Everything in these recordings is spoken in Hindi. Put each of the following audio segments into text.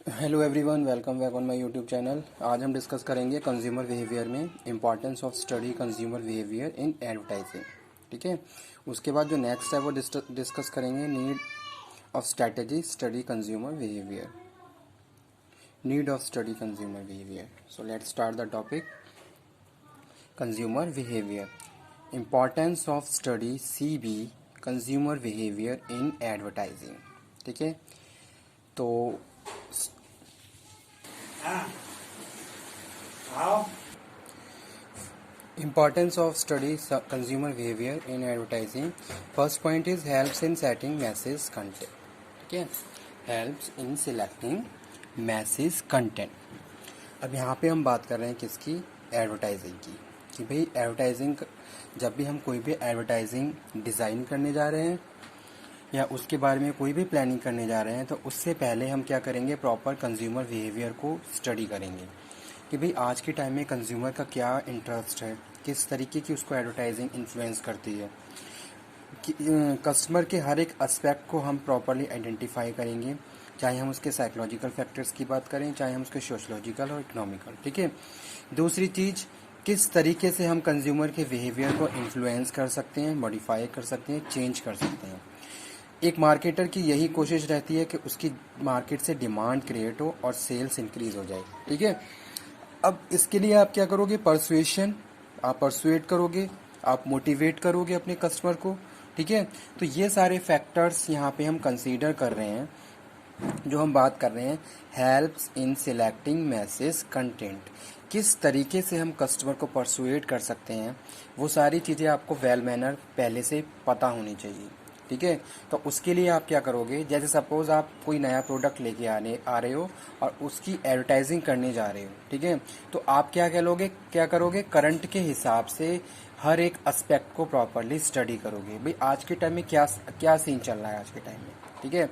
Hello everyone, welcome back on my YouTube channel. आज हम डिस्कस करेंगे कंज्यूमर बिहेवियर में importance of study consumer behaviour in advertising. ठीक है, उसके बाद जो नेक्स्ट है वो डिस्कस करेंगे need of strategy study consumer behaviour. Need of study consumer behaviour. So let's start the topic consumer behaviour. Importance of study CB consumer behaviour in advertising. ठीक है, तो Importance of study consumer behavior in advertising. First point is helps in setting message content. ठीक है, helps in selecting message content. अब यहाँ पे हम बात कर रहे हैं किसकी? एडवर्टाइजिंग की। कि भाई एडवर्टाइजिंग, जब भी हम कोई भी एडवर्टाइजिंग डिज़ाइन करने जा रहे हैं या उसके बारे में कोई भी प्लानिंग करने जा रहे हैं, तो उससे पहले हम क्या करेंगे? प्रॉपर कंज्यूमर बिहेवियर को स्टडी करेंगे कि भाई आज के टाइम में कंज्यूमर का क्या इंटरेस्ट है, किस तरीके की उसको एडवर्टाइजिंग इन्फ्लुएंस करती है। कस्टमर के हर एक एस्पेक्ट को हम प्रॉपरली आइडेंटिफाई करेंगे, चाहे हम उसके साइकोलॉजिकल फैक्टर्स की बात करें, चाहे हम उसके सोशोलॉजिकल और इकोनॉमिकल। ठीक है, दूसरी चीज़, किस तरीके से हम कंज्यूमर के बिहेवियर को इन्फ्लुएंस कर सकते हैं, मॉडिफाई कर सकते हैं, चेंज कर सकते हैं। एक मार्केटर की यही कोशिश रहती है कि उसकी मार्केट से डिमांड क्रिएट हो और सेल्स इंक्रीज हो जाए। ठीक है, अब इसके लिए आप क्या करोगे? परसुएशन, आप परसुएट करोगे, आप मोटिवेट करोगे अपने कस्टमर को। ठीक है, तो ये सारे फैक्टर्स यहाँ पे हम कंसीडर कर रहे हैं। जो हम बात कर रहे हैं हेल्प्स इन सिलेक्टिंग मैसेज कंटेंट, किस तरीके से हम कस्टमर को परसुएट कर सकते हैं, वो सारी चीज़ें आपको वेल मैनर पहले से पता होनी चाहिए। ठीक है, तो उसके लिए आप क्या करोगे? जैसे सपोज आप कोई नया प्रोडक्ट लेके आ रहे हो और उसकी एडवर्टाइजिंग करने जा रहे हो। ठीक है, तो आप क्या करोगे? करंट के हिसाब से हर एक एस्पेक्ट को प्रॉपरली स्टडी करोगे। भाई आज के टाइम में क्या क्या सीन चल रहा है आज के टाइम में। ठीक है,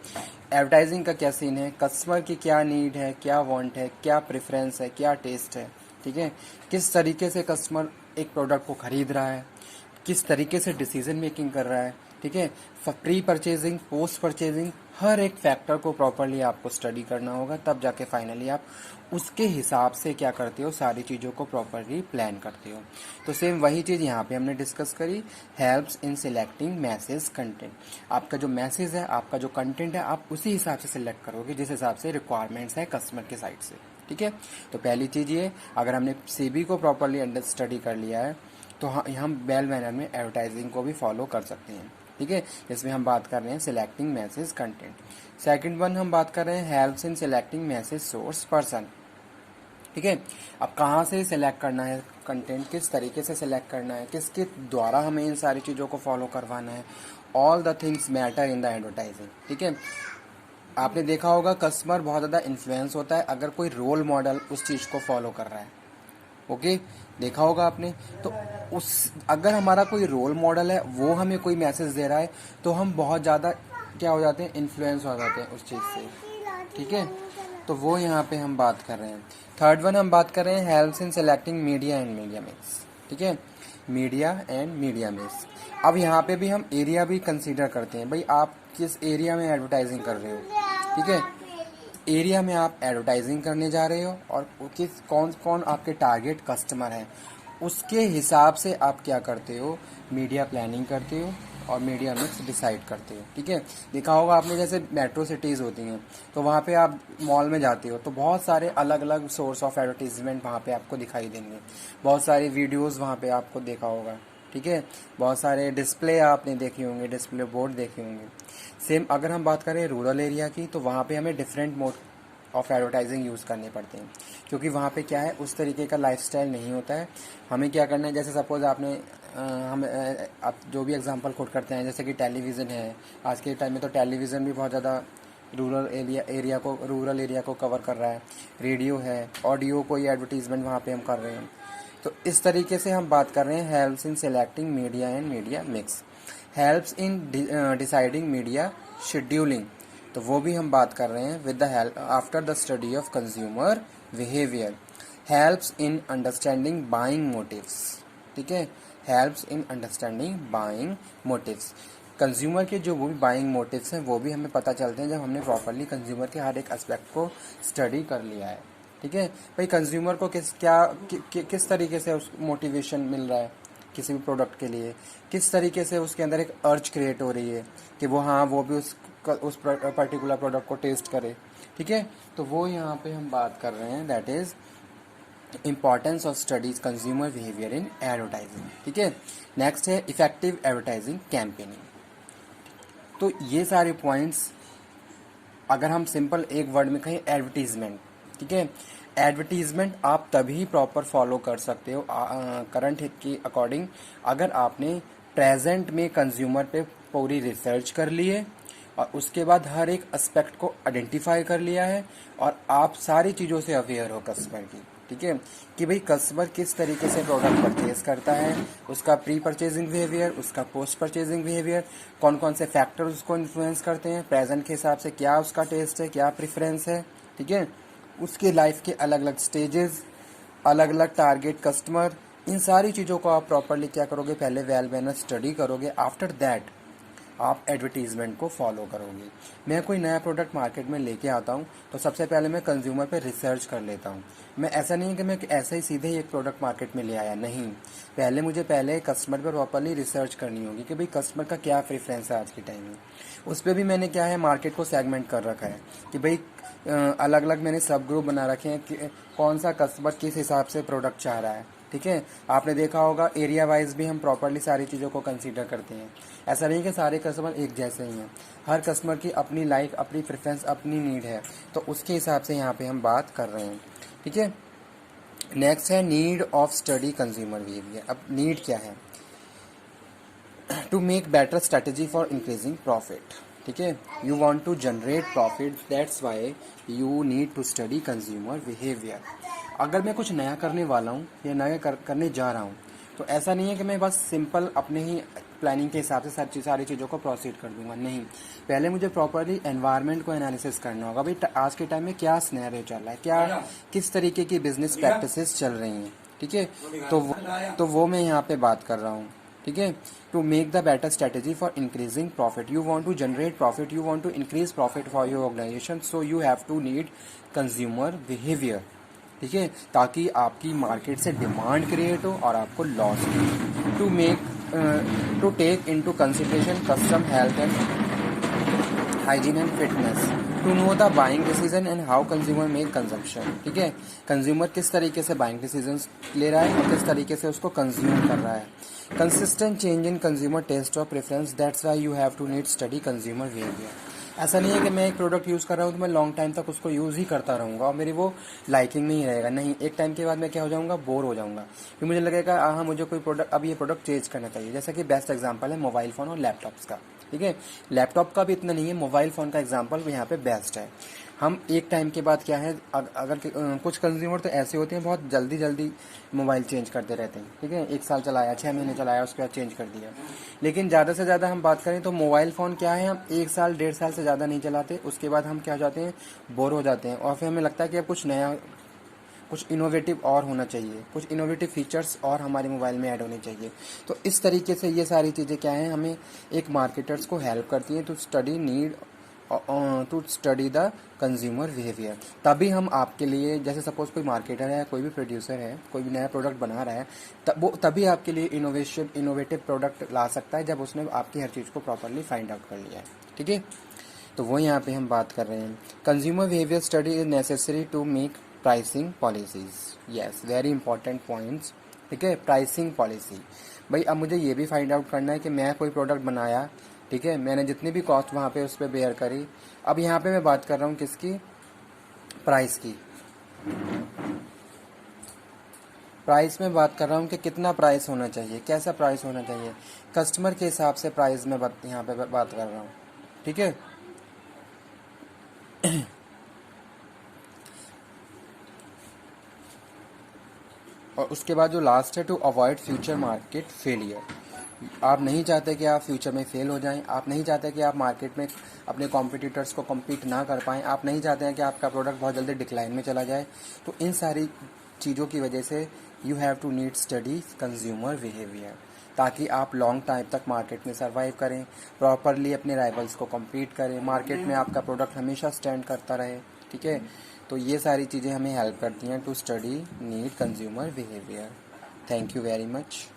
एडवर्टाइजिंग का क्या सीन है, कस्टमर की क्या नीड है, क्या वांट है, क्या प्रेफरेंस है, क्या टेस्ट है। ठीक है, किस तरीके से कस्टमर एक प्रोडक्ट को खरीद रहा है, किस तरीके से डिसीजन मेकिंग कर रहा है। ठीक है, प्री परचेजिंग, पोस्ट परचेजिंग, हर एक फैक्टर को प्रॉपरली आपको स्टडी करना होगा, तब जाके फाइनली आप उसके हिसाब से क्या करते हो, सारी चीज़ों को प्रॉपरली प्लान करते हो। तो सेम वही चीज़ यहाँ पे हमने डिस्कस करी, helps in selecting message content. आपका जो मैसेज है, आपका जो कंटेंट है, आप उसी हिसाब से सिलेक्ट करोगे जिस हिसाब से रिक्वायरमेंट्स है कस्टमर के साइड से। ठीक है, तो पहली चीज़ ये, अगर हमने CB को प्रॉपरली अंडर स्टडी कर लिया है तो हम वेल मैनर में एडवर्टाइजिंग को भी फॉलो कर सकते हैं। ठीक है, इसमें हम बात कर रहे हैं selecting message content. Second one हम बात कर रहे हैं हेल्प्स इन सिलेक्टिंग मैसेज सोर्स पर्सन। ठीक है, अब कहाँ से सिलेक्ट करना है कंटेंट, किस तरीके से सिलेक्ट करना है, किसके द्वारा हमें इन सारी चीज़ों को फॉलो करवाना है, all the things matter in the advertising. ठीक है, आपने देखा होगा कस्टमर बहुत ज़्यादा इन्फ्लुएंस होता है अगर कोई रोल मॉडल उस चीज़ को फॉलो कर रहा है। ओके, देखा होगा आपने। तो उस अगर हमारा कोई रोल मॉडल है, वो हमें कोई मैसेज दे रहा है, तो हम बहुत ज़्यादा क्या हो जाते हैं, इन्फ्लुएंस हो जाते हैं उस चीज़ से। ठीक है, तो वो यहाँ पे हम बात कर रहे हैं। थर्ड वन हम बात कर रहे हैं helps in selecting media and media mix. ठीक है, मीडिया एंड मीडिया मिक्स। अब यहाँ पे भी हम एरिया भी कंसीडर करते हैं, भाई आप किस एरिया में एडवर्टाइजिंग कर रहे हो। ठीक है, एरिया में आप एडवर्टाइजिंग करने जा रहे हो और कौन कौन आपके टारगेट कस्टमर हैं, उसके हिसाब से आप क्या करते हो, मीडिया प्लानिंग करते हो और मीडिया मिक्स डिसाइड करते हो। ठीक है, देखा होगा आपने जैसे मेट्रो सिटीज़ होती हैं, तो वहाँ पे आप मॉल में जाते हो तो बहुत सारे अलग अलग सोर्स ऑफ एडवर्टीजमेंट वहाँ पे आपको दिखाई देंगे, बहुत सारी वीडियोज़ वहाँ पे आपको देखा होगा। ठीक है, बहुत सारे डिस्प्ले आपने देखे होंगे, डिस्प्ले बोर्ड देखे होंगे। सेम अगर हम बात करें रूरल एरिया की, तो वहाँ पे हमें different mode of advertising use करने पड़ते हैं, क्योंकि वहाँ पे क्या है, उस तरीके का लाइफस्टाइल नहीं होता है। हमें क्या करना है, जैसे सपोज आपने आप जो भी एग्जांपल कोट करते हैं, जैसे कि टेलीविज़न है, आज के टाइम में तो टेलीविज़न भी बहुत ज़्यादा रूरल एरिया को कवर कर रहा है। रेडियो है, ऑडियो कोई एडवर्टीजमेंट वहाँ पे हम कर रहे हैं। तो इस तरीके से हम बात कर रहे हैं helps in selecting media and media mix. Helps in deciding media scheduling, तो वो भी हम बात कर रहे हैं with the help after the study of consumer behaviour. Helps in understanding buying motives. ठीक है, helps in understanding buying motives. Consumer के जो वो भी बाइंग मोटिव्स हैं वो भी हमें पता चलते हैं जब हमने प्रॉपरली कंज्यूमर के हर एक एस्पेक्ट को स्टडी कर लिया है। ठीक है भाई, कंज्यूमर को किस तरीके से उस मोटिवेशन मिल रहा है किसी भी प्रोडक्ट के लिए, किस तरीके से उसके अंदर एक अर्ज क्रिएट हो रही है कि वो भी उस पर्टिकुलर प्रोडक्ट को टेस्ट करे। ठीक है, तो वो यहाँ पे हम बात कर रहे हैं, that is importance of studies consumer behaviour in advertising. ठीक है, नेक्स्ट है इफेक्टिव एडवर्टाइजिंग कैंपेनिंग। तो ये सारे पॉइंट्स अगर हम सिंपल एक वर्ड में कहें, एडवर्टीजमेंट। ठीक है, एडवर्टीजमेंट आप तभी प्रॉपर फॉलो कर सकते हो करंट हिट के अकॉर्डिंग अगर आपने प्रेजेंट में कंज्यूमर पे पूरी रिसर्च कर ली है और उसके बाद हर एक एस्पेक्ट को आइडेंटिफाई कर लिया है और आप सारी चीज़ों से अवेयर हो कस्टमर की। ठीक है, कि भाई कस्टमर किस तरीके से प्रोडक्ट परचेज करता है, उसका प्री परचेजिंग बिहेवियर, उसका पोस्ट परचेजिंग बिहेवियर, कौन कौन से फैक्टर्स उसको इन्फ्लुएंस करते हैं, प्रेजेंट के हिसाब से क्या उसका टेस्ट है, क्या प्रेफरेंस है। ठीक है, उसके लाइफ के अलग अलग स्टेजेस, अलग अलग टारगेट कस्टमर, इन सारी चीज़ों को आप प्रॉपरली क्या करोगे, पहले वेल मैनर स्टडी करोगे, आफ्टर दैट आप एडवर्टीजमेंट को फॉलो करोगे। मैं कोई नया प्रोडक्ट मार्केट में लेके आता हूँ तो सबसे पहले मैं कंज्यूमर पे रिसर्च कर लेता हूँ। मैं ऐसा नहीं है कि मैं ऐसे ही सीधे ही एक प्रोडक्ट मार्केट में ले आया, नहीं, पहले मुझे कस्टमर पर प्रॉपरली रिसर्च करनी होगी कि भाई कस्टमर का क्या प्रेफरेंस है आज के टाइम में। उस पर भी मैंने क्या है, मार्केट को सेगमेंट कर रखा है कि भाई अलग अलग मैंने सब ग्रुप बना रखे हैं कि कौन सा कस्टमर किस हिसाब से प्रोडक्ट चाह रहा है। ठीक है, आपने देखा होगा एरिया वाइज भी हम प्रॉपरली सारी चीज़ों को कंसीडर करते हैं। ऐसा नहीं कि सारे कस्टमर एक जैसे ही हैं, हर कस्टमर की अपनी लाइफ, अपनी प्रेफरेंस, अपनी नीड है, तो उसके हिसाब से यहाँ पे हम बात कर रहे हैं। ठीक है, नेक्स्ट है need of study consumer behaviour. अब नीड क्या है, to make better strategy for increasing profit. ठीक है, you want to generate profit, that's why you need to study consumer behaviour. अगर मैं कुछ नया करने वाला हूँ या नया करने जा रहा हूँ तो ऐसा नहीं है कि मैं बस सिंपल अपने ही प्लानिंग के हिसाब से सारी चीज़ों को प्रोसीड कर दूंगा, नहीं, पहले मुझे प्रॉपरली एनवायरनमेंट को एनालिसिस करना होगा। भाई आज के टाइम में क्या सिनेरियो चल रहा है, क्या किस तरीके की बिजनेस प्रैक्टिसेस चल रही हैं। ठीक है, तो वो मैं यहाँ पे बात कर रहा हूँ। ठीक है, to make the better strategy for increasing profit, you want to generate profit, you want to increase profit for your organisation, so you have to need consumer behaviour. ठीक है, ताकि आपकी मार्केट से डिमांड क्रिएट हो और आपको लॉस हो। To take into consideration custom health and hygiene and fitness, to know the buying decision and how consumer make consumption. ठीक है, कंज्यूमर किस तरीके से बाइंग डिसीजन ले रहा है और किस तरीके से उसको कंज्यूम कर रहा है। Consistent change in consumer taste और preference, that's why you have to need study consumer behaviour. ऐसा नहीं है कि मैं एक प्रोडक्ट यूज़ कर रहा हूँ तो मैं लॉन्ग टाइम तक उसको यूज़ ही करता रहूँगा और मेरी वो लाइकिंग में ही रहेगा, नहीं, एक टाइम के बाद मैं क्या हो जाऊँगा, बोर हो जाऊँगा। फिर मुझे लगेगा हाँ मुझे कोई प्रोडक्ट, अब ये प्रोडक्ट चेंज करना चाहिए। जैसा कि बेस्ट एग्जांपल है मोबाइल फ़ोन और लैपटॉप्स का। ठीक है, लैपटॉप का भी इतना नहीं है, मोबाइल फ़ोन का एग्जांपल यहाँ पे बेस्ट है। हम एक टाइम के बाद क्या है, अगर कुछ कंज्यूमर तो ऐसे होते हैं बहुत जल्दी जल्दी मोबाइल चेंज करते रहते हैं। ठीक है, 1 साल चलाया, 6 महीने चलाया, उसके बाद चेंज कर दिया। लेकिन ज़्यादा से ज़्यादा हम बात करें तो मोबाइल फ़ोन क्या है, हम 1 साल 1.5 साल से ज़्यादा नहीं चलाते, उसके बाद हम क्या हो जाते हैं, बोर हो जाते हैं और फिर हमें लगता है कि अब कुछ नया, कुछ इनोवेटिव और होना चाहिए, कुछ इनोवेटिव फीचर्स और हमारे मोबाइल में ऐड होने चाहिए। तो इस तरीके से ये सारी चीज़ें क्या हैं, हमें एक मार्केटर्स को हेल्प करती हैं to study the consumer behaviour. तभी हम आपके लिए, जैसे सपोज कोई मार्केटर है, कोई भी प्रोड्यूसर है, कोई भी नया प्रोडक्ट बना रहा है, तभी आपके लिए इनोवेटिव प्रोडक्ट ला सकता है जब उसने आपकी हर चीज़ को प्रॉपरली फाइंड आउट कर लिया है। ठीक है, तो वो यहाँ पे हम बात कर रहे हैं। Consumer behaviour study is necessary to make pricing policies. Yes, very important points. ठीक है, प्राइसिंग पॉलिसी, भाई अब मुझे ये भी फाइंड आउट करना है कि मैं कोई प्रोडक्ट बनाया, ठीक है, मैंने जितनी भी कॉस्ट वहाँ पे उस पर बेयर करी, अब यहाँ पे मैं बात कर रहा हूँ किसकी, प्राइस की। प्राइस में बात कर रहा हूँ कि कितना प्राइस होना चाहिए, कैसा प्राइस होना चाहिए, कस्टमर के हिसाब से प्राइस में यहाँ पे बात कर रहा हूँ। ठीक है, और उसके बाद जो लास्ट है, to avoid future market failure. आप नहीं चाहते कि आप फ्यूचर में फेल हो जाएं, आप नहीं चाहते कि आप मार्केट में अपने कॉम्पिटिटर्स को कम्पीट ना कर पाएं, आप नहीं चाहते हैं कि आपका प्रोडक्ट बहुत जल्दी डिक्लाइन में चला जाए। तो इन सारी चीज़ों की वजह से you have to need study consumer behaviour, ताकि आप लॉन्ग टाइम तक मार्केट में सर्वाइव करें, प्रॉपरली अपने राइवल्स को कम्पीट करें, मार्केट में आपका प्रोडक्ट हमेशा स्टैंड करता रहे। ठीक है, तो ये सारी चीज़ें हमें हेल्प करती हैं to study need consumer behaviour. Thank you very much.